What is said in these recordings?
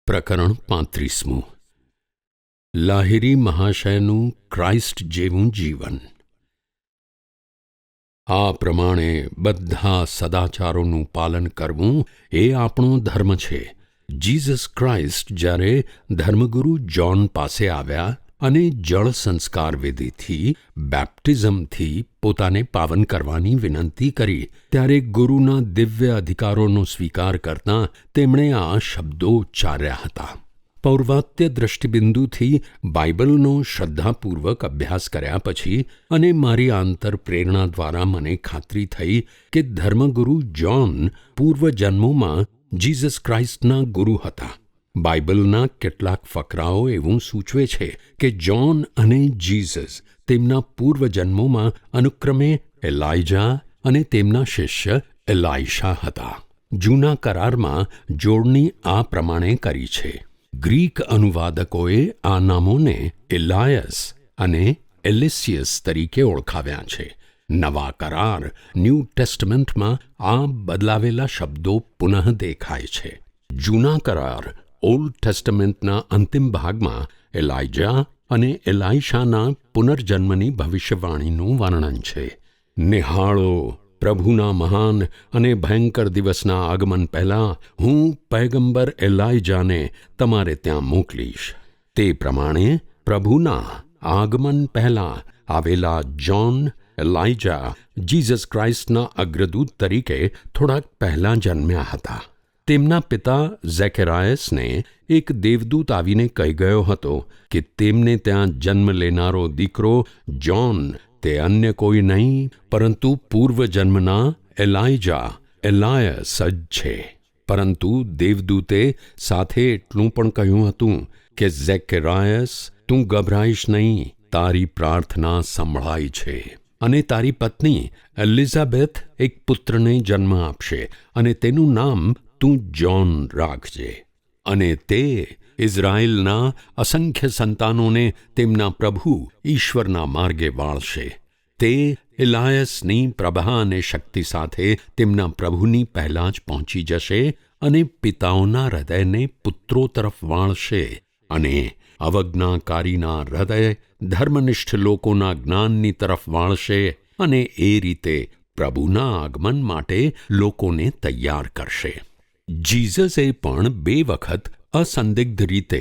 પ્રકરણ 35 લાહિરી મહાશયનું ક્રાઇસ્ટ જેવું જીવન. આ પ્રમાણે બધા સદાચારોનું પાલન કરવું એ આપણો ધર્મ છે. જીસસ ક્રાઇસ્ટ જ્યારે ધર્મગુરુ જ્હોન પાસે આવ્યા અને જળ સંસ્કાર વિધિથી બેપ્ટિઝમથી પોતાને પાવન કરવાની વિનંતી કરી, ત્યારે ગુરુના દિવ્ય અધિકારોનો સ્વીકાર કરતાં તેમણે આ શબ્દો ઉચ્ચાર્યા હતા. પૌર્વાત્ય દૃષ્ટિબિંદુથી બાઇબલનો શ્રદ્ધાપૂર્વક અભ્યાસ કર્યા પછી અને મારી આંતર પ્રેરણા દ્વારા મને ખાતરી થઈ કે ધર્મગુરુ જ્હોન પૂર્વજન્મોમાં જીસસ ક્રાઇસ્ટના ગુરુ હતા. બાઇબલના કેટલાક ફકરાઓ એવું સૂચવે છે કે જ્હોન અને જીસસ તેમના પૂર્વજન્મોમાં અનુક્રમે એલાઇજા અને તેમના શિષ્ય એલાઇશા હતા. જૂના કરારમાં જોડણી આ પ્રમાણે કરી છે. ગ્રીક અનુવાદકોએ આ નામોને એલાયસ અને એલિસિયસ તરીકે ઓળખાવ્યા છે. નવા કરાર ન્યૂ ટેસ્ટમેન્ટમાં આ બદલાવેલા શબ્દો પુનઃ દેખાય છે. જૂના કરાર ઓલ્ડ ટેસ્ટમેન્ટના અંતિમ ભાગમાં એલાઇજા અને એલાઇશાના પુનર્જન્મની ભવિષ્યવાણીનું વર્ણન છે. નિહાળો, પ્રભુના મહાન અને ભયંકર દિવસના આગમન પહેલાં હું પયગંબર એલાઇજાને તમારે ત્યાં મોકલીશ. તે પ્રમાણે પ્રભુના આગમન પહેલાં આવેલા જ્હોન, એલાઇજા જીસસ ક્રાઇસ્ટના અગ્રદૂત તરીકે થોડાક પહેલાં જન્મ્યા હતા. તેમના પિતા ઝેકેરાયસને એક દેવદૂત આવીને કહી ગયો હતો કે તેમને ત્યાં જન્મ લેનારો દીકરો જ્હોન તે અન્ય કોઈ નહીં પરંતુ પૂર્વજન્મના એલાઇજા એલાયસ જ છે. પરંતુ દેવદૂતે સાથે એટલું પણ કહ્યું હતું કે ઝેકેરાયસ, તું ગભરાઈશ નહીં, તારી પ્રાર્થના સંભળાઈ છે અને તારી પત્ની એલિઝાબેથ એક પુત્રને જન્મ આપશે અને તેનું નામ તું જ્હોન રાખજે. અને તે ઇઝરાયેલના અસંખ્ય સંતાનોને તેમના પ્રભુ ઈશ્વરના માર્ગે વાળશે. તે એલાયસની પ્રભા અને શક્તિ સાથે તેમના પ્રભુની પહેલાં જ પહોંચી જશે અને પિતાઓના હૃદયને પુત્રો તરફ વાળશે અને અવજ્ઞાકારીના હૃદય ધર્મનિષ્ઠ લોકોના જ્ઞાનની તરફ વાળશે અને એ રીતે પ્રભુના આગમન માટે લોકોને તૈયાર કરશે. જીસસે પણ 2 વખત અસંદિગ્ધ રીતે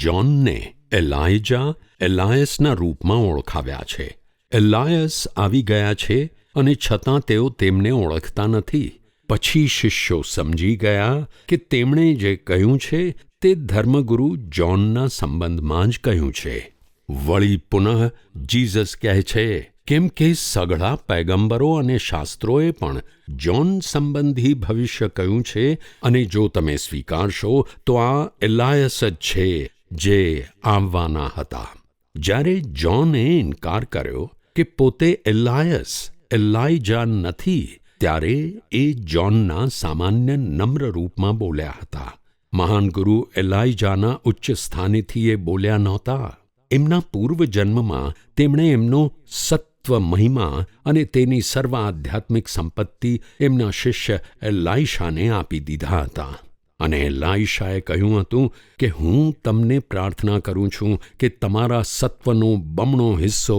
જ્હોનને એલાઇજા, એલાયસના રૂપમાં ઓળખાવ્યા છે. એલાયસ આવી ગયા છે અને છતાં તેઓ તેમને ઓળખતા નથી. પછી શિષ્યો સમજી ગયા કે તેમણે જે કહ્યું છે તે ધર્મગુરુ જ્હોનના સંબંધમાં જ કહ્યું છે. વળી પુનઃ જીસસ કહે છે, કેમ કે સઘળા પૈગંબરો અને શાસ્ત્રોએ પણ જ્હોન સંબંધી ભવિષ્ય કહ્યું છે અને જો તમે સ્વીકારશો તો આ એલાયસ જ છે જે આવવાના હતા. જ્યારે જ્હોને ઇનકાર કર્યો કે પોતે એલાયસ, એલાઇજા નથી, ત્યારે એ જ્હોનના સામાન્ય નમ્ર રૂપમાં બોલ્યા હતા. મહાન ગુરુ એલાઇજાના ઉચ્ચ સ્થાનેથી એ બોલ્યા નહોતા. એમના પૂર્વજન્મમાં તેમણે એમનો સત્વ મહિમા અને તેની સર્વ આધ્યાત્મિક સંપત્તિ એમના શિષ્ય એલાઇશાને આપી દીધા હતા. અને એલાઇશાએ કહ્યું હતું કે હું તમને પ્રાર્થના કરું છું કે તમારા સત્વનો બમણો હિસ્સો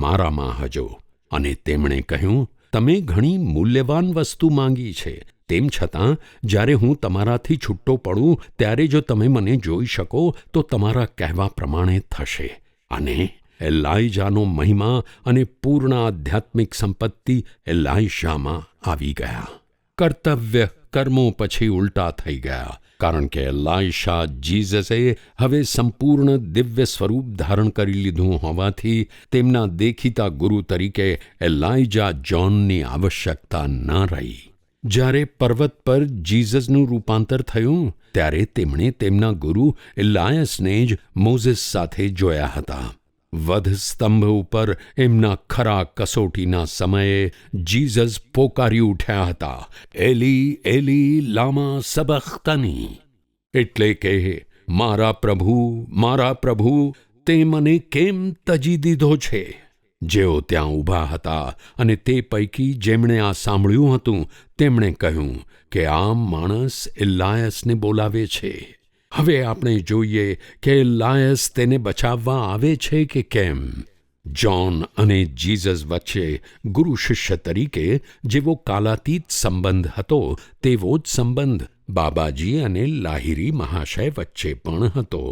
મારામાં હજો. અને તેમણે કહ્યું, તમે ઘણી મૂલ્યવાન વસ્તુ માંગી છે, તેમ છતાં જ્યારે હું તમારાથી છૂટો પડું ત્યારે જો તમે મને જોઈ શકો તો તમારા કહેવા પ્રમાણે થશે. અને એલાઇજાનો મહિમા અને પૂર્ણ આધ્યાત્મિક સંપત્તિ એલાઇશામાં આવી ગયા. કર્તવ્ય કર્મો પછી ઉલટા થઈ ગયા, કારણ કે એલાઇશા જીસસે હવે સંપૂર્ણ દિવ્ય સ્વરૂપ ધારણ કરી લીધું હોવાથી તેમના દેખીતા ગુરુ તરીકે એલાઇજા જ્હોનની આવશ્યકતા ન રહી. જ્યારે પર્વત પર જીસસનું રૂપાંતર થયું ત્યારે તેમણે તેમના ગુરુ એલાયસને જ મોઝેસ સાથે જોયા હતા. વધસ્તંભ ઉપર એમના ખરા કસોટીના સમયે જીસસ પોકારી ઉઠ્યા હતા, એલી એલી લામા સબખ્તની, એટલે કે મારા પ્રભુ, તે મને કેમ તજી દીધો છે. જેઓ ત્યાં ઊભા હતા અને તે પૈકી જેમણે આ સાંભળ્યું હતું તેમણે કહ્યું કે આ માણસ એલાયસને બોલાવે છે. હવે આપણે જોઈએ કે લાયસ તેને બચાવવા આવે છે કે કેમ. જ્હોન અને જીસસ વચ્ચે ગુરુ શિષ્ય તરીકે જેવો કાલાતીત સંબંધ હતો તેવો જ સંબંધ બાબાજી અને લાહિરી મહાશય વચ્ચે પણ હતો.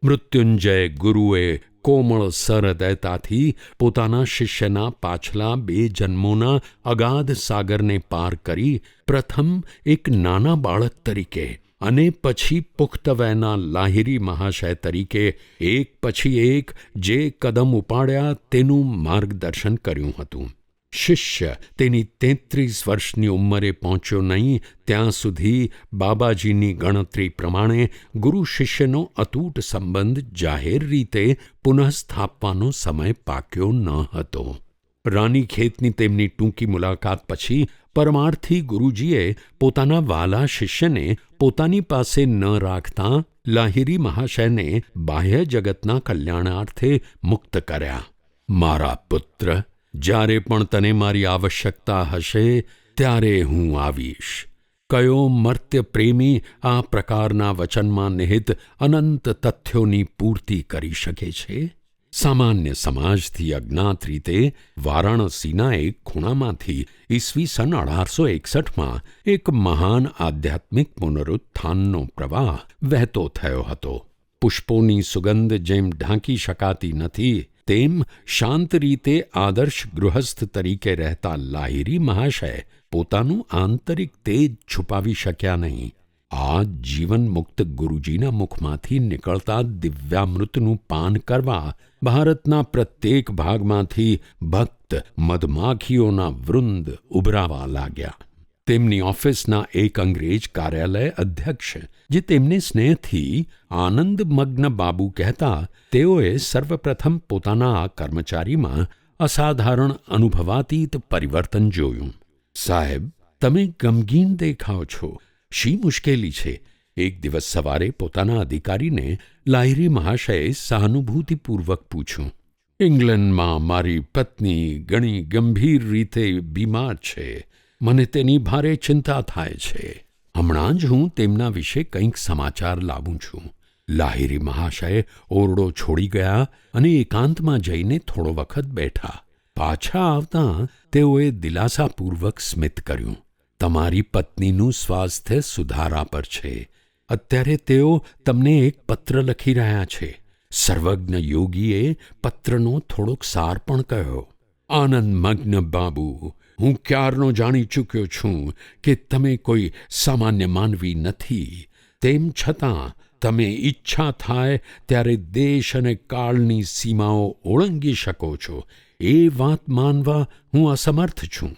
મૃત્યુંજય ગુરુએ કોમળ સરહૃદયતાથી પોતાના શિષ્યના પાછલા 2 જન્મોના અગાધ સાગરને પાર કરી પ્રથમ એક નાના બાળક તરીકે અને પછી પુખ્ત વયના લાહિરી મહાશય તરીકે એક પછી એક જે કદમ ઉપાડ્યા તેનું માર્ગદર્શન કર્યું હતું. શિષ્ય તેની 33 વર્ષની ઉંમરે પહોંચ્યો નહીં ત્યાં સુધી બાબાજીની ગણતરી પ્રમાણે ગુરુ શિષ્યનો અતૂટ સંબંધ જાહેર રીતે પુનઃસ્થાપવાનો સમય પાક્યો ન હતો. રાનીખેતની તેમની ટૂંકી મુલાકાત પછી પરમાર્થી ગુરુજીએ પોતાના વાલા શિષ્યને પોતાની પાસે ન રાખતા લાહિરી મહાશયને બાહ્ય જગતના કલ્યાણાર્થે મુક્ત કર્યા. મારા પુત્ર, જ્યારે પણ તને મારી આવશ્યકતા હશે ત્યારે હું આવીશ. કયો મર્ત્ય પ્રેમી આ પ્રકારના વચનમાં નિહિત અનંત તથ્યોની પૂર્તિ કરી શકે છે? સામાન્ય સમાજથી અજ્ઞાત રીતે વારાણસીના એક ખૂણામાંથી ઈસવીસન 1861માં એક મહાન આધ્યાત્મિક પુનરુત્થાનનો પ્રવાહ વહેતો થયો હતો. પુષ્પોની સુગંધ જેમ ઢાંકી શકાતી નથી તેમ શાંત રીતે આદર્શ ગૃહસ્થ તરીકે રહેતા લાહિરી મહાશય પોતાનું આંતરિક તેજ છુપાવી શક્યા નહીં. આ જીવન મુક્ત ગુરુજીના મુખમાંથી નીકળતા દિવ્યામૃતનું પાન કરવા ભારતના પ્રત્યેક ભાગમાંથી ભક્ત મધમાખીઓના વૃંદ ઉભરાવા લાગ્યા. તેમની ઓફિસના એક અંગ્રેજ કાર્યાલય અધ્યક્ષ, જે તેમને સ્નેહથી આનંદમગ્ન બાબુ કહેતા, તેઓએ સર્વપ્રથમ પોતાના આ કર્મચારીમાં અસાધારણ અનુભવાતીત પરિવર્તન જોયું. સાહેબ, તમે ગમગીન દેખાવ છો. શી મુશ્કેલી છે? એક દિવસ સવારે પોતાના અધિકારીને લાહિરી મહાશયે સહાનુભૂતિપૂર્વક પૂછ્યું. ઇંગ્લેન્ડમાં મારી પત્ની ઘણી ગંભીર રીતે બીમાર છે. મને તેની ભારે ચિંતા થાય છે. હમણાં જ હું તેમના વિશે કંઈક સમાચાર લાવું છું. લાહિરી મહાશય ઓરડો છોડી ગયા અને એકાંતમાં જઈને થોડો વખત બેઠા. પાછા આવતાં તેઓએ દિલાસાપૂર્વક સ્મિત કર્યું. તમારી પત્નીનું સ્વાસ્થ્ય સુધારા પર છે. અત્યારે તેઓ તમને એક પત્ર લખી રહ્યા છે. સર્વજ્ઞ યોગીએ પત્રનો થોડોક સાર પણ કહ્યો. આનંદમગ્ન બાબુ, હું ક્યારનો જાણી ચૂક્યો છું કે તમે કોઈ સામાન્ય માનવી નથી. તેમ છતાં તમે ઈચ્છા થાય ત્યારે દેશ અને કાળની સીમાઓ ઓળંગી શકો છો. એ વાત માનવા હું અસમર્થ છું.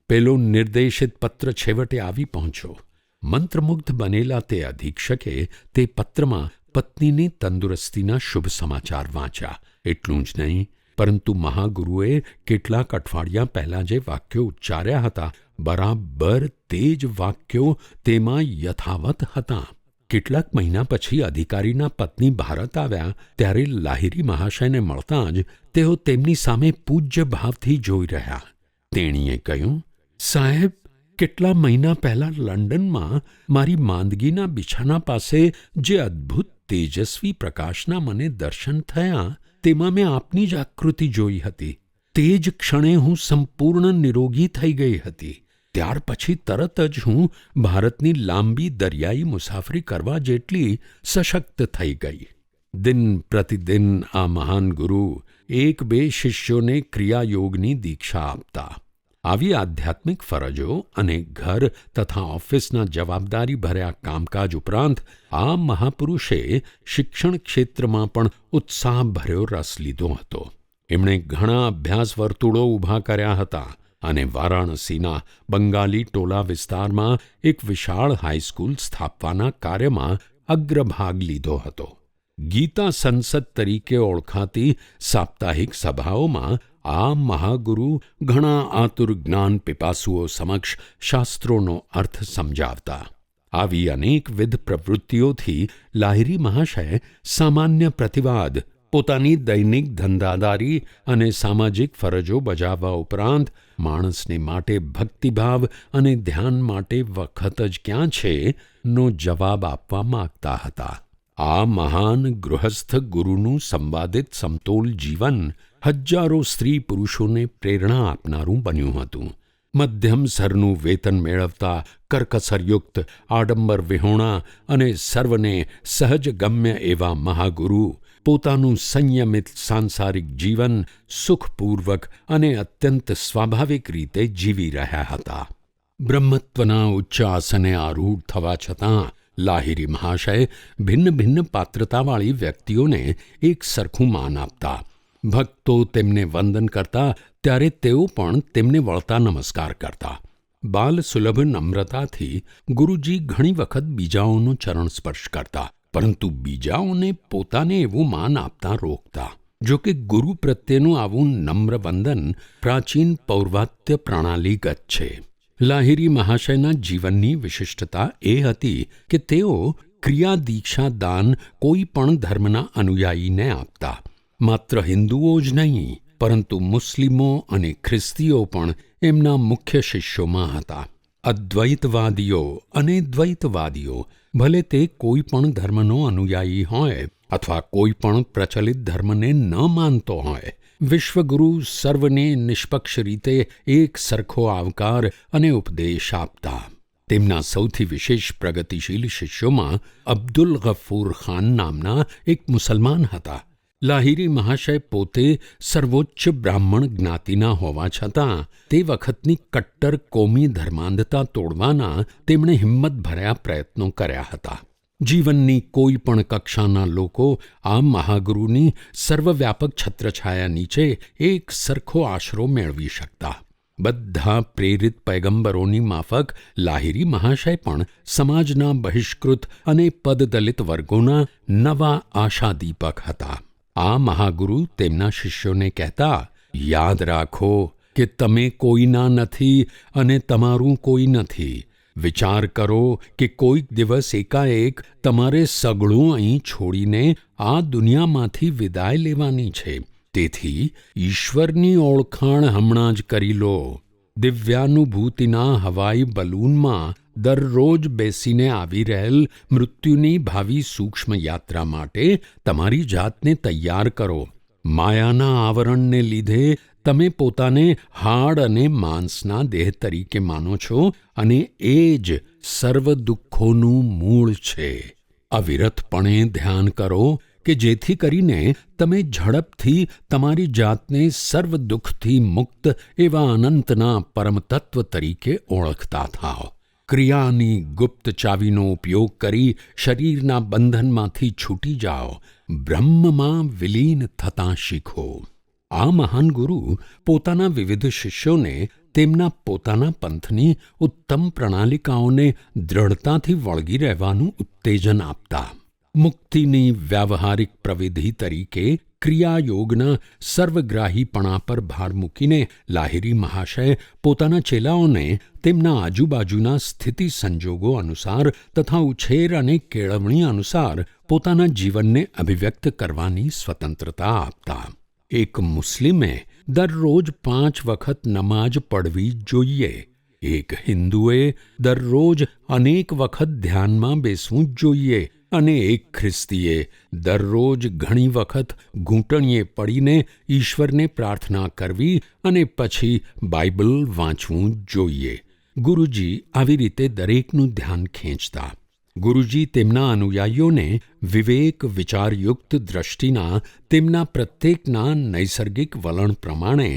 પેલો નિર્દેશિત પત્ર છેવટે આવી પહોંચ્યો. મંત્રમુગ્ધ બનેલા તે અધિક્ષકે તે પત્રમાં પત્નીની તંદુરસ્તીના શુભ સમાચાર વાંચ્યા. એટલું જ નહીં, પરંતુ મહાગુરુએ કેટલાક અઠવાડિયા પહેલાં જે વાક્યો ઉચ્ચાર્યા હતા, બરાબર તે જ વાક્યો તેમાં યથાવત હતા. કેટલાક મહિના પછી અધિકારીના પત્ની ભારત આવ્યા ત્યારે લાહિરી મહાશયને મળતાં જ તેઓ તેમની સામે પૂજ્ય ભાવથી જોઈ રહ્યા. તેણીએ કહ્યું, સાહેબ, કેટલા મહિના પહેલાં લંડનમાં મારી માંદગીના બિછાના પાસે જે અદ્ભુત તેજસ્વી પ્રકાશના મને દર્શન થયા તેમાં મેં આપની જ આકૃતિ જોઈ હતી. તે જ ક્ષણે હું સંપૂર્ણ નિરોગી થઈ ગઈ હતી. ત્યાર પછી તરત જ હું ભારતની લાંબી દરિયાઈ મુસાફરી કરવા જેટલી સશક્ત થઈ ગઈ. દિન પ્રતિદિન આ મહાન ગુરુ 1-2 શિષ્યોને ક્રિયાયોગની દીક્ષા આપતા. આવી આધ્યાત્મિક ફરજો અને ઘર તથા ઓફિસના જવાબદારી ભર્યા કામકાજ ઉપરાંત આ મહાપુરુષે શિક્ષણ ક્ષેત્રમાં પણ ઉત્સાહભર્યો રસ લીધો હતો. એમણે ઘણા અભ્યાસ વર્તુળો ઊભા કર્યા હતા અને વારાણસીના બંગાળી ટોલા વિસ્તારમાં એક વિશાળ હાઈસ્કૂલ સ્થાપવાના કાર્યમાં અગ્રભાગ લીધો હતો. ગીતા સંસદ તરીકે ઓળખાતી સાપ્તાહિક સભાઓમાં આ મહાગુરુ ઘણા આતુર જ્ઞાન પિપાસુઓ સમક્ષ શાસ્ત્રોનો અર્થ સમજાવતા. આવી અનેકવિધ પ્રવૃત્તિઓથી લાહિરી મહાશય સામાન્ય પ્રતિવાદ, પોતાની દૈનિક ધંધાદારી અને સામાજિક ફરજો બજાવવા ઉપરાંત માણસને માટે ભક્તિભાવ અને ધ્યાન માટે વખત જ ક્યાં છે નો જવાબ આપવા માગતા હતા. આ મહાન ગૃહસ્થ ગુરુનું સંવાદિત સમતોલ જીવન હજારો સ્ત્રી પુરુષોને પ્રેરણા આપનારું બન્યું હતું. મધ્યમ સ્તરનું વેતન મેળવતા, કરકસરયુક્ત, આડંબર વિહોણા અને સર્વને સહજ ગમ્ય એવા મહાગુરુ પોતાનું સંયમિત સાંસારિક જીવન સુખપૂર્વક અને અત્યંત સ્વાભાવિક રીતે જીવી રહ્યા હતા. બ્રહ્મત્વના ઉચ્ચ આસને આરૂઢ થવા છતાં લાહિરી મહાશય ભિન્ન ભિન્ન પાત્રતાવાળી વ્યક્તિઓને એક સરખું માન આપતા. ભક્તો તેમને વંદન કરતા ત્યારે તેઓ પણ તેમને વળતા નમસ્કાર કરતા. બાલ સુલભ નમ્રતાથી ગુરુજી ઘણી વખત બીજાઓનો ચરણ સ્પર્શ કરતા, પરંતુ બીજાઓને પોતાને એવું માન આપતા રોકતા. જો કે ગુરુ પ્રત્યેનું આવું નમ્ર વંદન પ્રાચીન પૌર્વાત્ય પ્રણાલીગત છે. લાહિરી મહાશયના જીવનની વિશિષ્ટતા એ હતી કે તેઓ ક્રિયા દીક્ષા દાન કોઈ પણ ધર્મના અનુયાયીને આપતા. માત્ર હિન્દુઓ જ નહીં, પરંતુ મુસ્લિમો અને ખ્રિસ્તીઓ પણ એમના મુખ્ય શિષ્યોમાં હતા. અદ્વૈતવાદીઓ અને દ્વૈતવાદીઓ, ભલે તે કોઈ પણ ધર્મનો અનુયાયી હોય અથવા કોઈ પણ પ્રચલિત ધર્મને ન માનતો હોય, વિશ્વગુરુ સર્વને નિષ્પક્ષ રીતે એક સરખો આવકાર અને ઉપદેશ આપતા. તેમના સૌથી વિશેષ પ્રગતિશીલ શિષ્યોમાં અબ્દુલ ગફૂર ખાન નામના એક મુસલમાન હતા. લાહિરી મહાશય પોતે સર્વોચ્ચ બ્રાહ્મણ જ્ઞાતિના હોવા છતાં તે વખતની કટ્ટર કોમી ધર્માંધતા તોડવાના તેમણે હિંમતભર્યા પ્રયત્નો કર્યા હતા. જીવનની કોઈ પણ કક્ષાના લોકો આ મહાગુરુની સર્વવ્યાપક છત્રછાયા નીચે એક સરખો આશરો મેળવી શકતા. બધા પ્રેરિત પૈગંબરોની માફક લાહિરી મહાશય પણ સમાજના બહિષ્કૃત અને પદદલિત વર્ગોના નવા આશાદીપક હતા. આ મહાગુરુ તેમના શિષ્યોને કહેતા, યાદ રાખો કે તમે કોઈના નથી અને તમારું કોઈ નથી. વિચાર કરો કે કોઈક દિવસ એકાએક તમારે સગળું અહીં છોડીને આ દુનિયામાંથી વિદાય લેવાની છે. તેથી ઈશ્વરની ઓળખાણ હમણાં જ કરી લો. દિવ્યાનુભૂતિના હવાઈ બલૂનમાં દરરોજ બેસીને આવી રહેલ મૃત્યુની ભાવિ સૂક્ષ્મ યાત્રા માટે તમારી જાતને તૈયાર કરો. માયાના આવરણને લીધે તમે પોતાને હાડ અને માંસના દેહ તરીકે માનો છો અને એ જ સર્વ દુઃખોનું મૂળ છે. અવિરતપણે ધ્યાન કરો કે જેથી કરીને તમે ઝડપથી તમારી જાતને સર્વ દુઃખથી મુક્ત એવા અનંતના પરમતત્વ તરીકે ઓળખતા થાઓ. ક્રિયાની ગુપ્ત ચાવીનો ઉપયોગ કરી શરીરના બંધનમાંથી છૂટી જાઓ. બ્રહ્મમાં વિલીન થતાં શીખો. આ મહાન ગુરુ પોતાના વિવિધ શિષ્યોને તેમના પોતાના પંથની ઉત્તમ પ્રણાલિકાઓને દ્રઢતાથી વળગી રહેવાનું ઉત્તેજન આપતા. મુક્તિની વ્યાવહારિક પ્રવિધિ તરીકે ક્રિયાયોગના સર્વગ્રાહીપણા પર ભાર મૂકીને લાહિરી મહાશય પોતાના ચેલાઓને તેમના આજુબાજુના સ્થિતિ સંજોગો અનુસાર તથા ઉછેર અને કેળવણી અનુસાર પોતાના જીવનને અભિવ્યક્ત કરવાની સ્વતંત્રતા આપતા. એક મુસ્લિમે દરરોજ 5 વખત નમાજ પડવી જોઈએ. એક હિન્દુએ દરરોજ અનેક વખત ધ્યાનમાં બેસવું જ જોઈએ અને એક ખ્રિસ્તીએ દરરોજ ઘણી વખત ઘૂંટણીએ પડીને ઈશ્વરને પ્રાર્થના કરવી અને પછી બાઇબલ વાંચવું જોઈએ. ગુરુજી આવી રીતે દરેકનું ધ્યાન ખેંચતા. ગુરુજી તેમના અનુયાયીઓને વિવેક વિચારયુક્ત દ્રષ્ટિના તેમના પ્રત્યેકના નૈસર્ગિક વલણ પ્રમાણે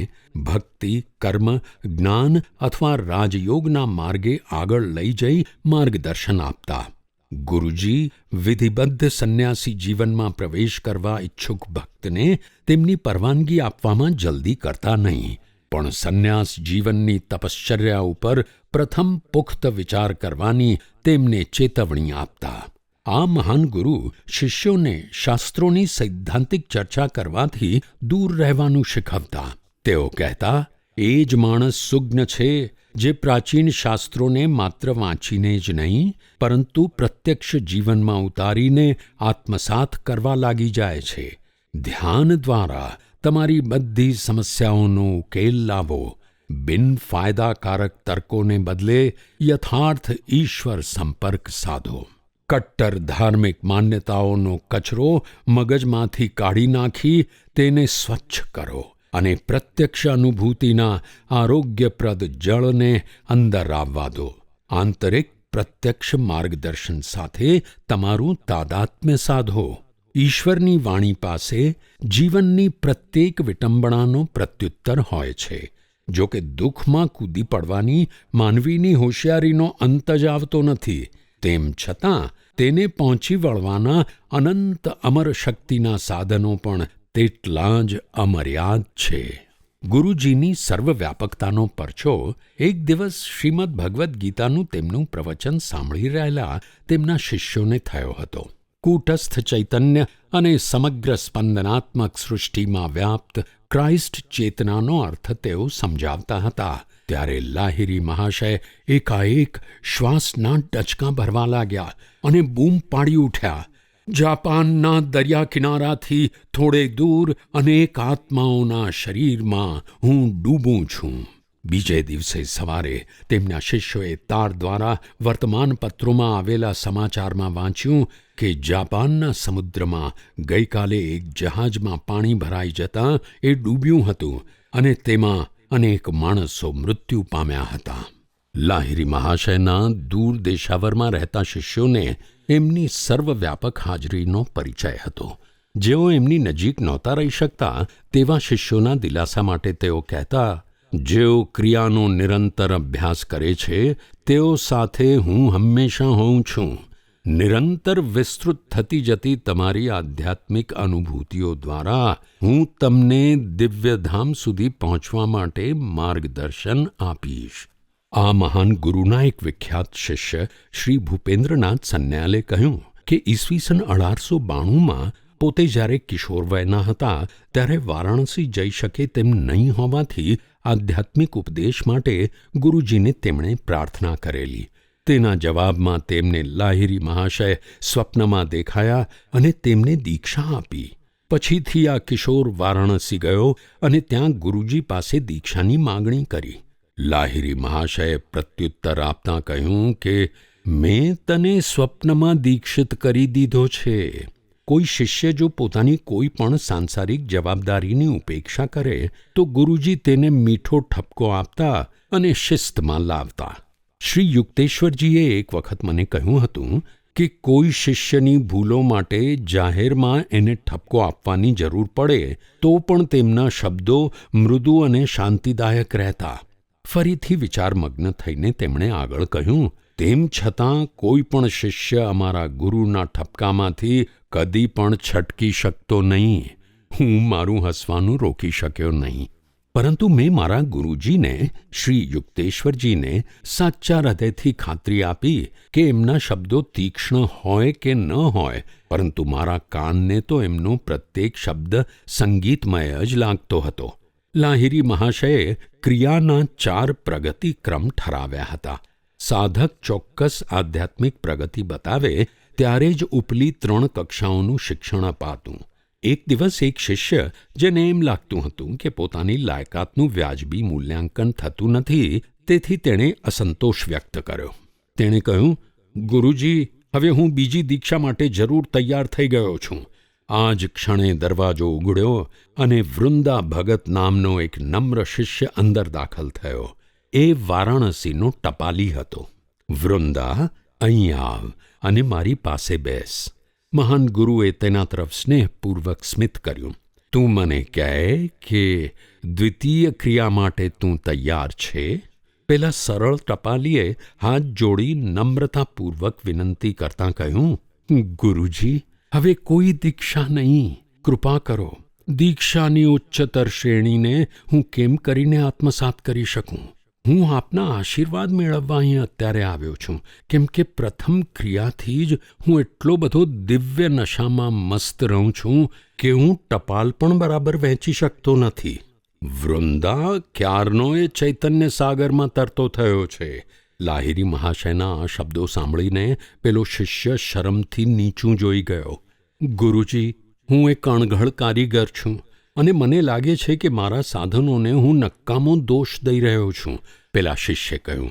ભક્તિ, કર્મ, જ્ઞાન અથવા રાજયોગના માર્ગે આગળ લઈ જઈ માર્ગદર્શન આપતા. ગુરુજી વિધિબદ્ધ સંન્યાસી જીવનમાં પ્રવેશ કરવા ઈચ્છુક ભક્તને તેમની પરવાનગી આપવામાં જલ્દી કરતા નહીં, પણ સંન્યાસ જીવનની તપશ્ચર્યા ઉપર પ્રથમ પુખ્ત વિચાર કરવાની તેમને ચેતવણી આપતા. આ મહાન ગુરુ શિષ્યોને શાસ્ત્રોની સૈદ્ધાંતિક ચર્ચા કરવાથી દૂર રહેવાનું શીખવતા. તેઓ કહેતા, એ જ માણસ સુજ્ઞ છે જે પ્રાચીન શાસ્ત્રોને માત્ર વાંચીને જ નહીં, પરંતુ પ્રત્યક્ષ જીવનમાં ઉતારીને આત્મસાત કરવા લાગી જાય છે. ધ્યાન દ્વારા તમારી બધી સમસ્યાઓનો ઉકેલ લાવો. બિનફાયદાકારક તર્કોને બદલે યથાર્થ ઈશ્વર સંપર્ક સાધો. કટ્ટર ધાર્મિક માન્યતાઓનો કચરો મગજમાંથી કાઢી નાખી તેને સ્વચ્છ કરો અને પ્રત્યક્ષ અનુભૂતિના આરોગ્યપ્રદ જળને અંદર આવવા દો. આંતરિક પ્રત્યક્ષ માર્ગદર્શન સાથે તમારું તાદાત્મ્ય સાધો. ઈશ્વરની વાણી પાસે જીવનની પ્રત્યેક વિટંબણાનો પ્રત્યુત્તર હોય છે. જો કે દુઃખમાં કૂદી પડવાની માનવીની હોશિયારીનો અંત જ આવતો નથી, તેમ છતાં તેને પહોંચી વળવાના અનંત અમર શક્તિના સાધનો પણ તેટલા જ અમર્યાદ છે. ગુરુજીની સર્વવ્યાપકતાનો પરચો એક દિવસ શ્રીમદ ભગવદ્ ગીતાનું તેમનું પ્રવચન સાંભળી રહેલા તેમના શિષ્યોને થયો હતો. કૂટસ્થ ચૈતન્ય અને સમગ્ર સ્પંદનાત્મક સૃષ્ટિમાં વ્યાપ્ત ક્રાઇસ્ટ ચેતનાનો અર્થ તેઓ સમજાવતા હતા. ત્યારે લાહિરી મહાશય એકાએક શ્વાસના ડચકા ભરવા લાગ્યા અને બૂમ પાડી ઉઠ્યા, જાપાનના દરિયા કિનારાથી થોડે દૂર અનેક આત્માઓના શરીરમાં હું ડૂબું છું. બીજે દિવસે સવારે તેમના શિષ્યોએ તાર દ્વારા વર્તમાનપત્રોમાં આવેલા સમાચારમાં વાંચ્યું કે જાપાનના સમુદ્રમાં ગઈકાલે એક જહાજમાં પાણી ભરાઈ જતાં એ ડૂબ્યું હતું અને તેમાં અનેક માણસો મૃત્યુ પામ્યા હતા. લાહિરી મહાશયના દૂર દેશાવરમાં રહેતા શિષ્યોને એમની સર્વવ્યાપક હાજરીનો પરિચય હતો. જેઓ એમની નજીક નહોતા રહી શકતા તેવા શિષ્યોના દિલાસા માટે તેઓ કહેતા, જેઓ ક્રિયાનો નિરંતર અભ્યાસ કરે છે તેઓ સાથે હું હંમેશા હોઉં છું. નિરંતર વિસ્તૃત થતી જતી તમારી આધ્યાત્મિક અનુભૂતિઓ દ્વારા હું તમને દિવ્યધામ સુધી પહોંચવા માટે માર્ગદર્શન આપીશ. આ મહાન ગુરુના એક વિખ્યાત શિષ્ય શ્રી ભૂપેન્દ્રનાથ સન્યાલે કહ્યું કે ઈસવીસન 1892માં પોતે જ્યારે કિશોર વયના હતા ત્યારે વારાણસી જઈ શકે તેમ નહીં હોવાથી આધ્યાત્મિક ઉપદેશ માટે ગુરુજીને તેમણે પ્રાર્થના કરેલી. તેના જવાબમાં તેમને લાહિરી મહાશય સ્વપ્નમાં દેખાયા અને તેમને દીક્ષા આપી. પછીથી આ કિશોર વારાણસી ગયો અને ત્યાં ગુરુજી પાસે દીક્ષાની માગણી કરી. લાહિરી મહાશયે પ્રત્યુત્તર આપતાં કહ્યું કે મેં તને સ્વપ્નમાં દીક્ષિત કરી દીધો છે. કોઈ શિષ્ય જો પોતાની કોઈ પણ સાંસારિક જવાબદારીની ઉપેક્ષા કરે તો ગુરુજી તેને મીઠો ઠપકો આપતા અને શિસ્તમાં લાવતા. શ્રી યુક્તેશ્વરજીએ એક વખત મને કહ્યું હતું કે કોઈ શિષ્યની ભૂલો માટે જાહેરમાં એને ઠપકો આપવાની જરૂર પડે તો પણ તેમના શબ્દો મૃદુ અને શાંતિદાયક રહેતા. ફરીથી વિચારમગ્ન થઈને તેમણે આગળ કહ્યું, તેમ છતાં કોઈ પણ શિષ્ય અમારા ગુરુના ઠપકામાંથી કદી પણ છટકી શકતો નહીં. હું મારું હસવાનું રોકી શક્યો નહીં. પરંતુ મેં મારા ગુરુજીને શ્રી યુક્તેશ્વરજીને સાચા હૃદયથી ખાતરી આપી કે એમના શબ્દો તીક્ષ્ણ હોય કે ન હોય, પરંતુ મારા કાનને તો એમનો પ્રત્યેક શબ્દ સંગીતમય જ લાગતો હતો. લાહિરી મહાશયે ક્રિયાના 4 પ્રગતિક્રમ ઠરાવ્યા હતા. સાધક ચોક્કસ આધ્યાત્મિક પ્રગતિ બતાવે ત્યારે જ ઉપલી 3 કક્ષાઓનું શિક્ષણ અપાતું. એક દિવસ એક શિષ્ય, જેને એમ લાગતું હતું કે પોતાની લાયકાતનું વ્યાજબી મૂલ્યાંકન થતું નથી, તેથી તેણે અસંતોષ વ્યક્ત કર્યો. તેણે કહ્યું, ગુરુજી, હવે હું બીજી દીક્ષા માટે જરૂર તૈયાર થઈ ગયો છું. આ જ ક્ષણે દરવાજો ઉઘડ્યો અને વૃંદા ભગત નામનો એક નમ્ર શિષ્ય અંદર દાખલ થયો. એ વારાણસીનો ટપાલી હતો. વૃંદા, અહીં આવ અને મારી પાસે બેસ. મહાન ગુરુએ તેના તરફ સ્નેહપૂર્વક સ્મિત કર્યું. તું મને કહે કે દ્વિતીય ક્રિયા માટે તું તૈયાર છે? પેલા સરળ ટપાલીએ હાથ જોડી નમ્રતાપૂર્વક વિનંતી કરતાં કહ્યું, ગુરુજી, હવે કોઈ દીક્ષા નહીં. કૃપા કરો. દીક્ષાની ઉચ્ચતર શ્રેણીને હું કેમ કરીને આત્મસાત કરી શકું? હું આપના આશીર્વાદ મેળવવા અહીં અત્યારે આવ્યો છું, કેમ કે પ્રથમ ક્રિયાથી જ હું એટલો બધો દિવ્ય નશામાં મસ્ત રહું છું કે હું ટપાલ પણ બરાબર વહેંચી શકતો નથી. વૃંદા ક્યારનો એ ચૈતન્ય સાગરમાં તરતો થયો છે. લાહિરી મહાશયના આ શબ્દો સાંભળીને પેલો શિષ્ય શરમથી નીચું જોઈ ગયો. ગુરુજી, હું એક અણઘડ કારીગર છું અને મને લાગે છે કે મારા સાધનોને હું નકામો દોષ દઈ રહ્યો છું, પેલા શિષ્યે કહ્યું.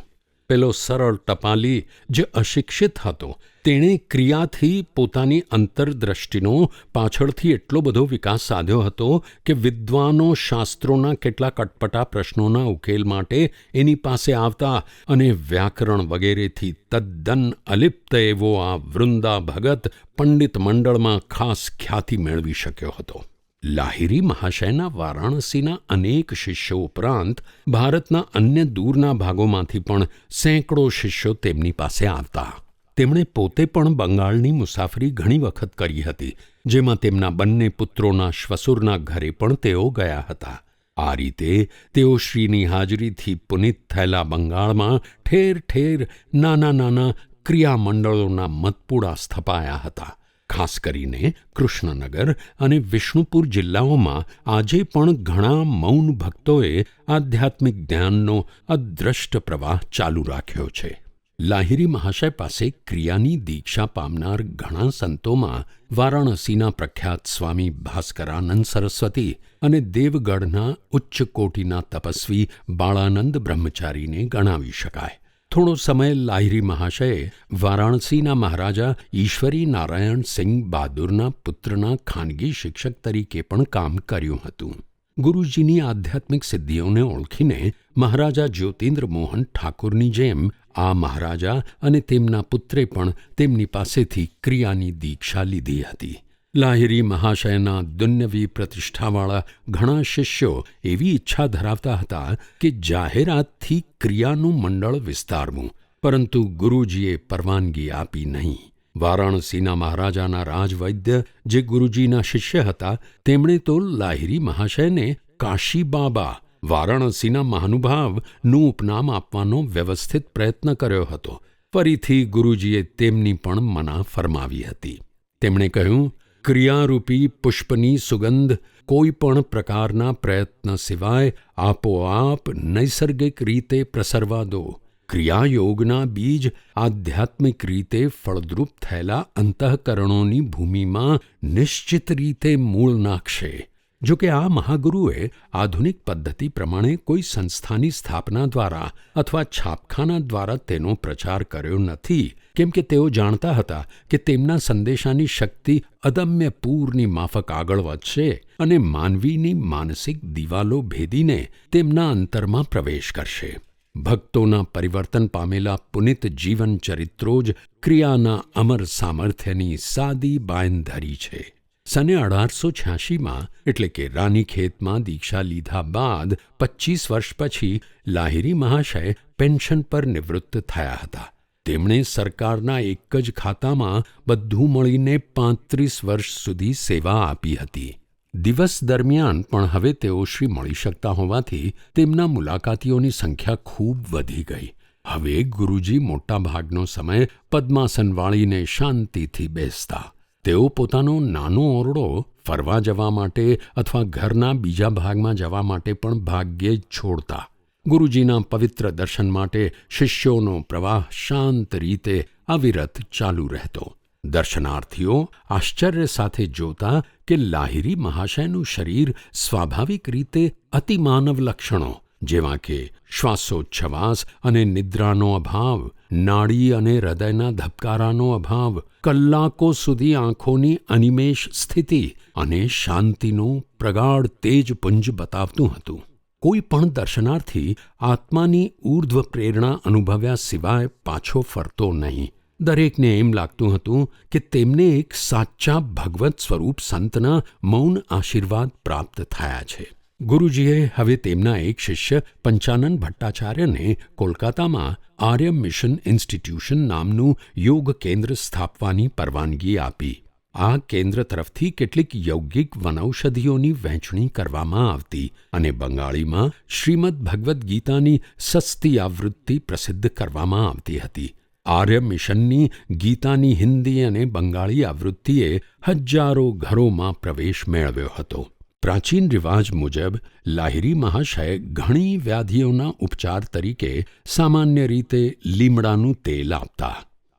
પેલો સરળ ટપાલી, જે અશિક્ષિત હતો, તેણે ક્રિયાથી પોતાની અંતરદ્રષ્ટિનો પાછળથી એટલો બધો વિકાસ સાધ્યો હતો કે વિદ્વાનો શાસ્ત્રોના કેટલાક અટપટા પ્રશ્નોના ઉકેલ માટે એની પાસે આવતા અને વ્યાકરણ વગેરેથી તદ્દન અલિપ્ત એવો આ વૃંદા ભગત પંડિત મંડળમાં ખાસ ખ્યાતિ મેળવી શક્યો હતો. લાહિરી મહાશયના વારાણસીના અનેક શિષ્યો ઉપરાંત ભારતના અન્ય દૂરના ભાગોમાંથી પણ સેંકડો શિષ્યો તેમની પાસે આવતા. તેમણે પોતે પણ બંગાળની મુસાફરી ઘણી વખત કરી હતી, જેમાં તેમના બંને પુત્રોના શ્વસુરના ઘરે પણ તેઓ ગયા હતા. આ રીતે તેઓ શ્રીની હાજરીથી પુનિત થયેલા બંગાળમાં ઠેર ઠેર નાના નાના ક્રિયામંડળોના મતપૂડા સ્થપાયા હતા. ખાસ કરીને કૃષ્ણનગર અને વિષ્ણુપુર જિલ્લાઓમાં આજે પણ ઘણા મૌન ભક્તોએ આધ્યાત્મિક જ્ઞાનનો અદ્રષ્ટ પ્રવાહ ચાલુ રાખ્યો છે. લાહિરી મહાશય પાસે ક્રિયાની દીક્ષા પામનાર ઘણા સંતોમાં વારાણસીના પ્રખ્યાત સ્વામી ભાસ્કરાનંદ સરસ્વતી અને દેવગઢના ઉચ્ચ કોટીના તપસ્વી બાળાનંદ બ્રહ્મચારીને ગણાવી શકાય. થોડો સમય લાહિરી મહાશયે વારાણસીના મહારાજા ઈશ્વરી નારાયણ સિંહ બહાદુરના પુત્રના ખાનગી શિક્ષક તરીકે પણ કામ કર્યું હતું. ગુરુજીની આધ્યાત્મિક સિદ્ધિઓને ઓળખીને મહારાજા જ્યોતિન્દ્ર મોહન ઠાકુરની જેમ આ મહારાજા અને તેમના પુત્રે પણ તેમની પાસેથી ક્રિયાની દીક્ષા લીધી હતી. લાહિરી મહાશયના દુન્યવી પ્રતિષ્ઠાવાળા ઘણા શિષ્યો એવી ઈચ્છા ધરાવતા હતા કે જાહેરાતથી ક્રિયાનું મંડળ વિસ્તારવું, પરંતુ ગુરુજીએ પરવાનગી આપી નહીં. વારાણસીના મહારાજાના રાજવૈદ્ય જે ગુરુજીના શિષ્ય હતા, તેમણે તો લાહિરી મહાશયને કાશી બાબા, વારાણસીના મહાનુભાવનું ઉપનામ આપવાનો વ્યવસ્થિત પ્રયત્ન કર્યો હતો. ફરીથી ગુરુજીએ તેમની પણ મના ફરમાવી હતી. તેમણે કહ્યું, ક્રિયારૂપી પુષ્પની સુગંધ કોઈ પણ પ્રકારના પ્રયત્ન સિવાય આપોઆપ નૈસર્ગિક રીતે પ્રસરવા દો. ક્રિયાયોગના બીજ આધ્યાત્મિક રીતે ફળદ્રુપ થયેલા અંતઃકરણોની ભૂમિમાં નિશ્ચિત રીતે મૂળ નાખશે. જો કે આ મહાગુરુએ આધુનિક પદ્ધતિ પ્રમાણે કોઈ સંસ્થાની સ્થાપના દ્વારા અથવા છાપખાના દ્વારા તેનો પ્રચાર કર્યો નથી, કેમ કે તેઓ જાણતા હતા કે તેમના સંદેશાની શક્તિ અદમ્ય પૂરની માફક આગળ વધશે અને માનવીની માનસિક દિવાલો ભેદીને તેમના અંતરમાં પ્રવેશ કરશે. ભક્તોના પરિવર્તન પામેલા પુનિત જીવન ચરિત્રો જ ક્રિયાના અમર સામર્થ્યની સાદી બાંયધરી છે. સને 1886માં એટલે કે રાનીખેતમાં દીક્ષા લીધા બાદ 25 વર્ષ પછી લાહિરી મહાશય પેન્શન પર નિવૃત્ત થયા હતા. તેમણે સરકારના એક જ ખાતામાં બધું મળીને 35 વર્ષ સુધી સેવા આપી હતી. દિવસ દરમિયાન પણ હવે તેઓ શ્રી મળી શકતા હોવાથી તેમના મુલાકાતીઓની સંખ્યા ખૂબ વધી ગઈ. હવે ગુરુજી મોટાભાગનો સમય પદ્માસન વાળીને શાંતિથી બેસતા. તેઓ પોતાનો નાનો ઓરડો ફરવા જવા માટે અથવા ઘરના બીજા ભાગમાં જવા માટે પણ ભાગ્યે જ છોડતા. ગુરુજીના પવિત્ર દર્શન માટે શિષ્યોનો પ્રવાહ શાંત રીતે અવિરત ચાલુ રહેતો. દર્શનાર્થીઓ આશ્ચર્ય સાથે જોતા કે લાહિરી મહાશયનું શરીર સ્વાભાવિક રીતે અતિમાનવ લક્ષણો જેવા કે શ્વાસોચ્છવાસ અને નિદ્રાનો અભાવ, નાડી અને હૃદયના ધબકારાનો અભાવ, કલાકો સુધી આંખોની અનિમેષ સ્થિતિ અને શાંતિનું પ્રગાઢ તેજપુંજ બતાવતું હતું. કોઈ પણ દર્શનાર્થી આત્માની ઊર્ધ્વ પ્રેરણા અનુભવ્યા સિવાય પાછો ફરતો નહીં. દરેકને એમ લાગતું હતું કે તેમને એક સાચા ભગવત સ્વરૂપ સંતના મૌન આશીર્વાદ પ્રાપ્ત થયા છે. ગુરુજીએ હવે તેમના એક શિષ્ય પંચાનન ભટ્ટાચાર્યને કોલકાતામાં આર્ય મિશન ઇન્સ્ટિટ્યૂશન નામનું યોગ કેન્દ્ર સ્થાપવાની પરવાનગી આપી. આ કેન્દ્ર તરફથી કેટલીક યૌગિક વનૌષધિઓની વહેંચણી કરવામાં આવતી અને બંગાળીમાં શ્રીમદ્ ભગવદ્ ગીતાની સસ્તી આવૃત્તિ પ્રસિદ્ધ કરવામાં આવતી હતી. આર્ય મિશનની ગીતાની હિન્દી અને બંગાળી આવૃત્તિએ હજારો ઘરોમાં પ્રવેશ મેળવ્યો હતો. પ્રાચીન રિવાજ મુજબ લાહિરી મહાશય ઘણી વ્યાધિઓના ઉપચાર તરીકે સામાન્ય રીતે લીમડાનું તેલ આપતા.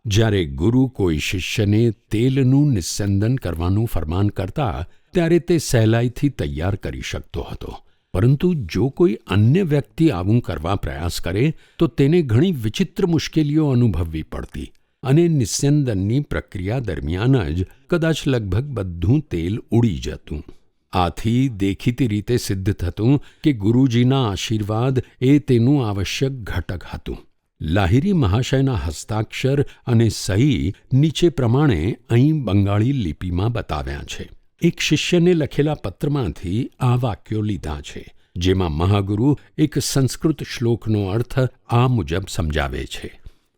જ્યારે ગુરુ કોઈ શિષ્યને તેલનું નિસ્સંદન કરવાનું ફરમાન કરતા ત્યારે તે સહેલાઈથી તૈયાર કરી શકતો હતો. પરંતુ જો કોઈ અન્ય વ્યક્તિ આવું કરવા પ્રયાસ કરે તો તેને ઘણી વિચિત્ર મુશ્કેલીઓ અનુભવવી પડતી. અને નિસ્યંદનની પ્રક્રિયા દરમિયાન જ કદાચ લગભગ બધું તેલ ઉડી જતું. આથી દેખીતી રીતે સિદ્ધ થતું કે ગુરુજીના આશીર્વાદ એ તેનું આવશ્યક ઘટક હતું. લાહિરી મહાશયના હસ્તાક્ષર અને સહી નીચે પ્રમાણે અહીં બંગાળી લિપિમાં બતાવ્યા છે. એક શિષ્યને લખેલા પત્રમાંથી આ વાક્યો લીધા છે, જેમાં મહાગુરુ એક સંસ્કૃત શ્લોકનો અર્થ આ મુજબ સમજાવે છે.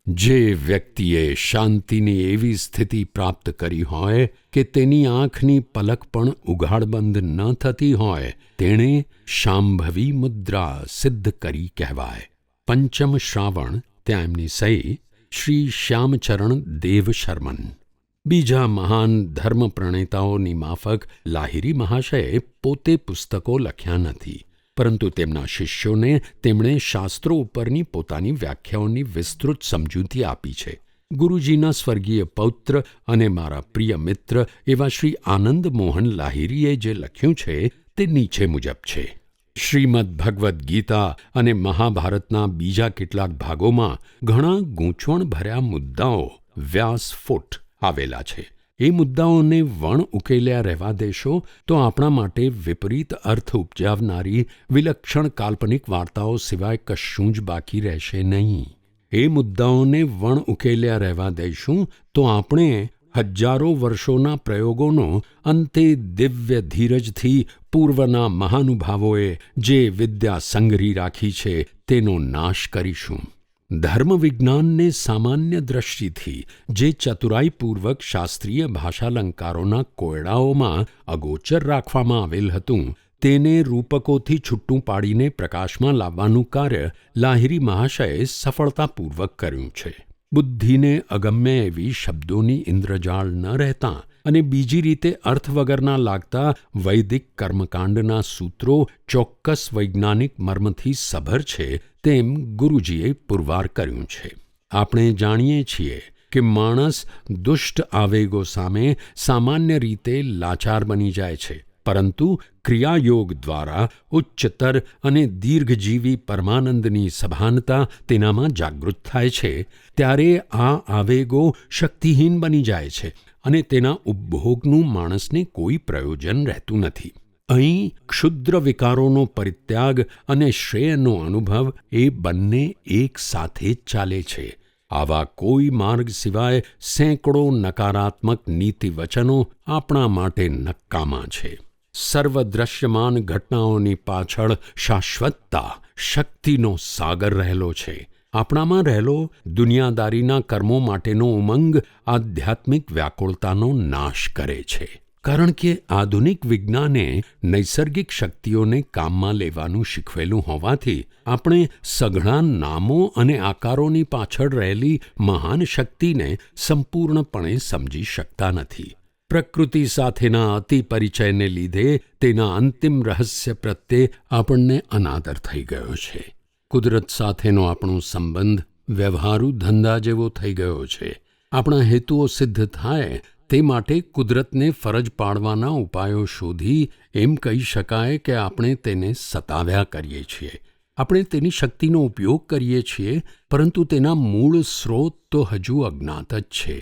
જે વ્યક્તિએ શાંતિની એવી સ્થિતિ પ્રાપ્ત કરી હોય કે તેની આંખની પલક પણ ઉઘાડબંધ ન થતી હોય, તેણે શાંભવી મુદ્રા સિદ્ધ કરી કહેવાય. પંચમ શ્રાવણ, ત્યાં એમની સહી શ્રી શ્યામચરણ દેવ શર્મન. બીજા મહાન ધર્મ પ્રણેતાઓની માફક લાહિરી મહાશયે પોતે પુસ્તકો લખ્યા નથી, પરંતુ તેમના શિષ્યોને તેમણે શાસ્ત્રો ઉપરની પોતાની વ્યાખ્યાઓની વિસ્તૃત સમજૂતી આપી છે. ગુરુજીના સ્વર્ગીય પૌત્ર અને મારા પ્રિય મિત્ર એવા શ્રી આનંદ મોહન લાહિરીએ જે લખ્યું છે તે નીચે મુજબ છે. શ્રીમદ્ ભગવદ્ ગીતા અને મહાભારતના બીજા કેટલાક ભાગોમાં ઘણા ગૂંચવણભર્યા મુદ્દાઓ વ્યાસફૂટ આવેલા છે. એ મુદ્દાઓને વણ ઉકેલ્યા રહેવા દેશો તો આપણા માટે વિપરીત અર્થ ઉપજાવનારી વિલક્ષણ કાલ્પનિક વાર્તાઓ સિવાય કશું જ બાકી રહેશે નહીં. એ મુદ્દાઓને વણ ઉકેલ્યા રહેવા દઈશું તો આપણે હજારો વર્ષોના પ્રયોગોનો અંતે દિવ્ય ધીરજથી પૂર્વના મહાનુભાવોએ જે વિદ્યા સંગ્રહી રાખી છે તેનો નાશ કરીશું. ધર્મ વિજ્ઞાનને સામાન્ય દ્રષ્ટિથી જે ચતુરાઈપૂર્વક શાસ્ત્રીય ભાષાલંકારોના કોયડાઓમાં અગોચર રાખવામાં આવેલ હતું, તેને રૂપકોથી છૂટું પાડીને પ્રકાશમાં લાવવાનું કાર્ય લાહિરી મહાશયે સફળતાપૂર્વક કર્યું છે. બુદ્ધિને અગમ્ય એવી શબ્દોની ઇન્દ્રજાળ ન રહેતા અને બીજી રીતે અર્થ વગરના લાગતા વૈદિક કર્મકાંડના સૂત્રો ચોક્કસ વૈજ્ઞાનિક મર્મથી સભર છે તેમ ગુરુજીએ પુરવાર કર્યું છે. આપણે જાણીએ છીએ કે માણસ દુષ્ટ આવેગો સામે સામાન્ય રીતે લાચાર બની જાય છે, પરંતુ ક્રિયાયોગ દ્વારા ઉચ્ચતર અને દીર્ઘજીવી પરમાનંદની સભાનતા તેનામાં જાગૃત થાય છે, ત્યારે આ આવેગો શક્તિહીન બની જાય છે અને તેના ઉપભોગનું માણસને કોઈ પ્રયોજન રહેતું નથી. અહીં ક્ષુદ્ર વિકારોનો પરિત્યાગ અને શ્રેયનો અનુભવ એ બંને એક સાથે જ ચાલે છે. આવા કોઈ માર્ગ સિવાય સેંકડો નકારાત્મક નીતિ વચનો આપણા માટે નકામા છે. સર્વદ્રશ્યમાન ઘટનાઓની પાછળ શાશ્વતતા, શક્તિનો સાગર રહેલો છે. આપણામાં રહેલો દુનિયાદારીના કર્મો માટેનો ઉમંગ આધ્યાત્મિક વ્યાકુળતાનો નાશ કરે છે. કારણ કે આધુનિક વિજ્ઞાને નૈસર્ગિક શક્તિઓને કામમાં લેવાનું શીખવેલું હોવાથી આપણે સઘળા નામો અને આકારોની પાછળ રહેલી મહાન શક્તિને સંપૂર્ણપણે સમજી શકતા નથી. પ્રકૃતિ સાથેના અતિ પરિચયને લીધે તેના અંતિમ રહસ્ય પ્રત્યે આપણને અનાદર થઈ ગયો છે. કુદરત સાથેનો આપણો સંબંધ વ્યવહારુ ધંધા જેવો થઈ ગયો છે. આપણા હેતુઓ સિદ્ધ થાય તે માટે કુદરતને ફરજ પાડવાના ઉપાયો શોધી એમ કહી શકાય કે આપણે તેને સતાવ્યા કરીએ છીએ. આપણે તેની શક્તિનો ઉપયોગ કરીએ છીએ, પરંતુ તેના મૂળ સ્રોત તો હજુ અજ્ઞાત જ છે.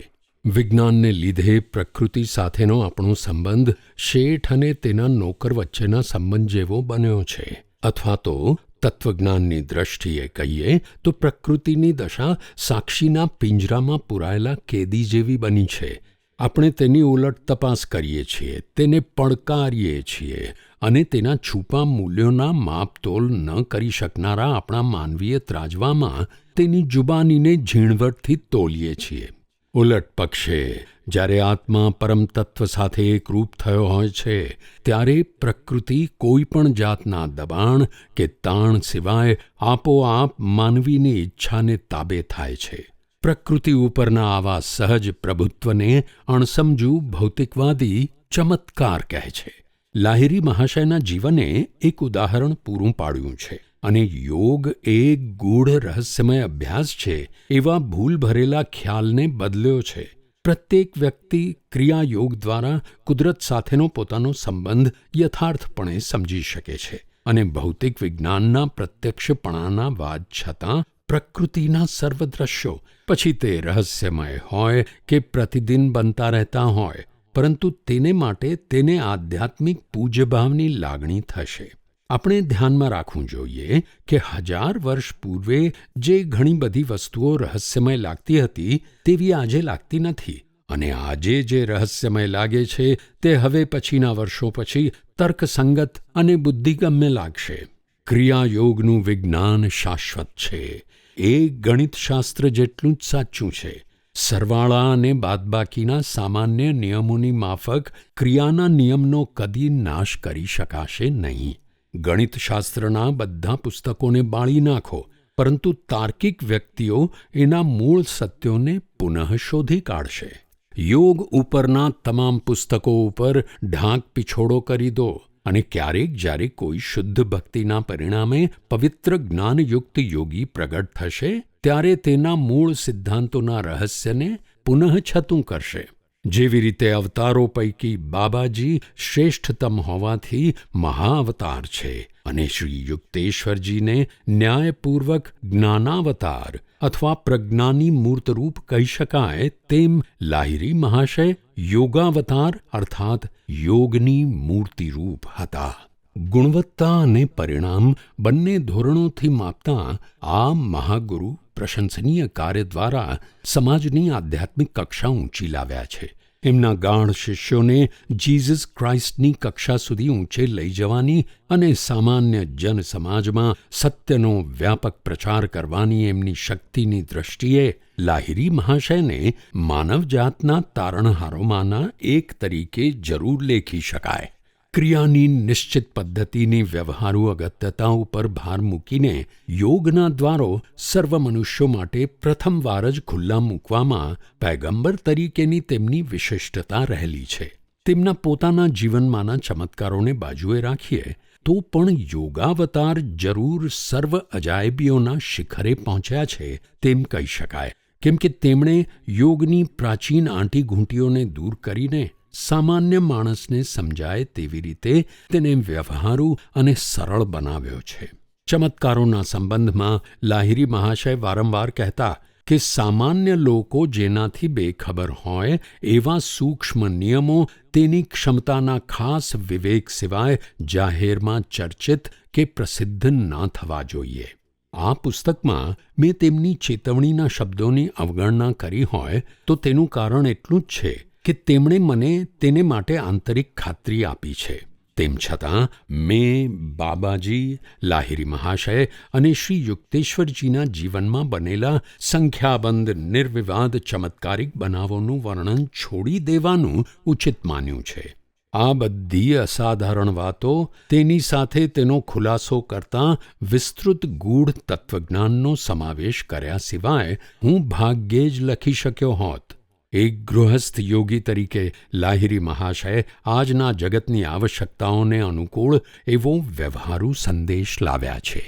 વિજ્ઞાનને લીધે પ્રકૃતિ સાથેનો આપણો સંબંધ શેઠ અને તેના નોકર વચ્ચેના સંબંધ જેવો બન્યો છે. અથવા તો તત્વજ્ઞાનની દ્રષ્ટિએ કહીએ તો પ્રકૃતિની દશા સાક્ષીના પિંજરામાં પૂરાયેલા કેદી જેવી બની છે. આપણે તેની ઉલટ તપાસ કરીએ છીએ, તેને પડકારીએ છીએ અને તેના છૂપા મૂલ્યોના માપતોલ ન કરી શકનારા આપણા માનવીય ત્રાજવામાં તેની જુબાનીને ઝીણવટથી તોલીએ છીએ. ઉલટ પક્ષે જ્યારે આત્મા પરમ તત્વ સાથે એકરૂપ થયો હોય છે, ત્યારે પ્રકૃતિ કોઈ પણ જાતના દબાણ કે તાણ સિવાય આપોઆપ માનવીની ઈચ્છાને તાબે થાય છે. પ્રકૃતિ ઉપરના આવા સહજ પ્રભુત્વને અણસમજુ ભૌતિકવાદી ચમત્કાર કહે છે. લાહિરી મહાશયના જીવને એક ઉદાહરણ પૂરું પાડ્યું છે અને યોગ એક ગૂઢ રહસ્યમય અભ્યાસ છે એવા ભૂલ ભરેલા ખ્યાલને બદલ્યો છે. પ્રત્યેક વ્યક્તિ ક્રિયાયોગ દ્વારા કુદરત સાથેનો પોતાનો સંબંધ યથાર્થપણે સમજી શકે છે અને ભૌતિક વિજ્ઞાનના પ્રત્યક્ષપણાના વાદ છતાં પ્રકૃતિના સર્વ દ્રશ્યો, પછી તે રહસ્યમય હોય કે પ્રતિદિન બનતા રહેતા હોય, પરંતુ તેને માટે તેને આધ્યાત્મિક પૂજ્યભાવની લાગણી થશે. આપણે ધ્યાનમાં રાખવું જોઈએ કે 1000 વર્ષ પૂર્વે જે ઘણી બધી વસ્તુઓ રહસ્યમય લાગતી હતી તેવી આજે લાગતી નથી, અને આજે જે રહસ્યમય લાગે છે તે હવે પછીના વર્ષો પછી તર્કસંગત અને બુદ્ધિગમ્ય લાગશે. ક્રિયાયોગનું વિજ્ઞાન શાશ્વત છે. એ ગણિતશાસ્ત્ર જેટલું જ સાચું છે. સરવાળા અને બાદબાકીના સામાન્ય નિયમોની માફક ક્રિયાના નિયમનો કદી નાશ કરી શકાશે નહીં. ગણિતશાસ્ત્રના બધા પુસ્તકોને બાળી નાખો, પરંતુ તાર્કિક વ્યક્તિઓ એના મૂળ સત્યોને પુનઃ શોધી કાઢશે. યોગ ઉપરના તમામ પુસ્તકો ઉપર ઢાંક પીછોડો કરી દો, અને ક્યારેક જ્યારે કોઈ શુદ્ધ ભક્તિના પરિણામે પવિત્ર જ્ઞાનયુક્ત યોગી પ્રગટ થશે ત્યારે તેના મૂળ સિદ્ધાંતોના રહસ્યને પુનઃ છતું કરશે. જેવી રીતે અવતારો પૈકી બાબાજી શ્રેષ્ઠતમ હોવાથી મહાઅવતાર છે, અને શ્રી યુક્તેશ્વરજીને ન્યાયપૂર્વક જ્ઞાનાવતાર અથવા પ્રજ્ઞાની મૂર્તરૂપ કહી શકાય, તેમ લાહિરી મહાશય યોગાવતાર અર્થાત યોગની મૂર્તિરૂપ હતા. ગુણવત્તા અને પરિણામ બંને ધોરણોથી માપતા આ મહાગુરુ પ્રશંસનીય કાર્ય દ્વારા સમાજની આધ્યાત્મિક કક્ષા ઊંચી લાવ્યા છે. એમના ગાઢ શિષ્યોને જીસસ ક્રાઇસ્ટની કક્ષા સુધી ઊંચે લઈ જવાની અને સામાન્ય જનસમાજમાં સત્યનો વ્યાપક પ્રચાર કરવાની એમની શક્તિની દૃષ્ટિએ લાહિરી મહાશયને માનવજાતના તારણહારોમાંના એક તરીકે જરૂર લેખી શકાય. ક્રિયાની નિશ્ચિત પદ્ધતિની વ્યવહારુ અગત્યતા ઉપર ભાર મૂકીને યોગના દ્વારો સર્વ મનુષ્યો માટે પ્રથમવાર જ ખુલ્લા મૂકવામાં પૈગંબર તરીકેની તેમની વિશિષ્ટતા રહેલી છે. તેમના પોતાના જીવનમાંના ચમત્કારોને બાજુએ રાખીએ તો પણ યોગાવતાર જરૂર સર્વ અજાયબીઓના શિખરે પહોંચ્યા છે તેમ કહી શકાય, કેમ કે તેમણે યોગની પ્રાચીન આંટીઘૂંટીઓને દૂર કરીને સામાન્ય માણસને સમજાય તેવી રીતે તેને વ્યવહારુ અને સરળ બનાવ્યો છે. ચમત્કારોના સંબંધમાં લાહિરી મહાશય વારંવાર કહેતા કે સામાન્ય લોકો જેનાથી બેખબર હોય એવા સૂક્ષ્મ નિયમો તેની ક્ષમતાના ખાસ વિવેક સિવાય જાહેરમાં ચર્ચિત કે પ્રસિદ્ધ ના થવા જોઈએ. આ પુસ્તકમાં મેં તેમની ચેતવણીના શબ્દોની અવગણના કરી હોય તો તેનું કારણ એટલું જ છે કે તેમણે મને તેને માટે આંતરિક ખાતરી આપી છે. તેમ છતાં મેં બાબાજી, લાહિરી મહાશય અને શ્રી યુક્તેશ્વરજીના જીવનમાં બનેલા સંખ્યાબંધ નિર્વિવાદ ચમત્કારિક બનાવોનું વર્ણન છોડી દેવાનું ઉચિત માન્યું છે. આ બધી અસાધારણ વાતો તેની સાથે તેનો ખુલાસો કરતાં વિસ્તૃત ગૂઢ તત્વજ્ઞાનનો સમાવેશ કર્યા સિવાય હું ભાગ્યે જ લખી શક્યો હોત. એક ગૃહસ્થ યોગી તરીકે લાહિરી મહાશય આજના જગતની આવશ્યકતાઓને અનુકૂળ એવો વ્યવહારુ સંદેશ લાવ્યા છે.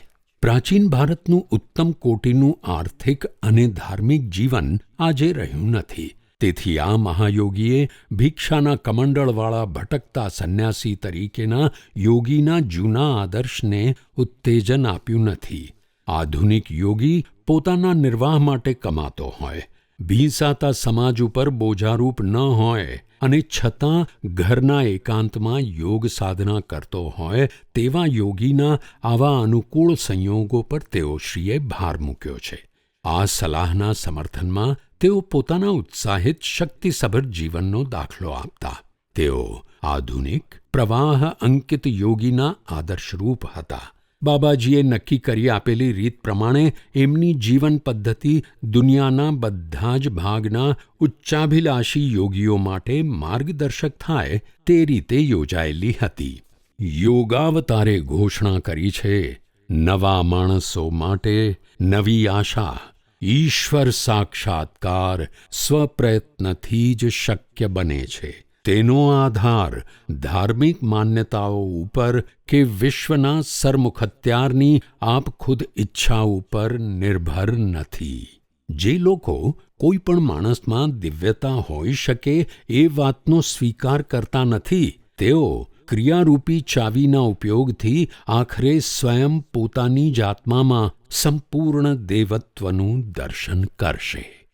પ્રાચીન ભારતનું ઉત્તમ કોટીનું આર્થિક અને ધાર્મિક જીવન આજે રહ્યું નથી. તેથી આ મહાયોગીએ ભિક્ષાના કમંડળવાળા ભટકતા સંન્યાસી તરીકેના યોગીના જૂના આદર્શને ઉત્તેજન આપ્યું નથી. આધુનિક યોગી પોતાના નિર્વાહ માટે કમાતો હોય, ભીંસાતા સમાજ ઉપર બોજારૂપ ન હોય અને છતાં ઘરના એકાંતમાં યોગ સાધના કરતો હોય તેવા યોગીના આવા અનુકૂળ સંયોગો પર તેઓશ્રીએ ભાર મૂક્યો છે. આ સલાહના સમર્થનમાં તેઓ પોતાના ઉત્સાહિત શક્તિસભર જીવનનો દાખલો આપતા. તેઓ આધુનિક પ્રવાહ અંકિત યોગીના આદર્શરૂપ હતા. બાબાજીએ નક્કી કરી આપેલી રીત પ્રમાણે એમની જીવન પદ્ધતિ દુનિયાના બધા જ ભાગના ઉચ્ચાભિલાષી યોગીઓ માટે માર્ગદર્શક થાય તે રીતે યોજાયેલી હતી. યોગાવતારે ઘોષણા કરી છે, નવા માણસો માટે નવી આશા. ઈશ્વર સાક્ષાત્કાર સ્વપ્રયત્નથી જ શક્ય બને છે. તેનો આધાર ધાર્મિક માન્યતાઓ ઉપર કે વિશ્વના સરમુખત્યારની આપ ખુદ ઈચ્છા ઉપર નિર્ભર નથી. જે લોકો કોઈ પણ માણસમાં દિવ્યતા હોઈ શકે એ વાતનો સ્વીકાર કરતા નથી, તેઓ ક્રિયારૂપી ચાવીના ઉપયોગથી આખરે સ્વયં પોતાની જ આત્મામાં સંપૂર્ણ દેવત્વનું દર્શન કરશે.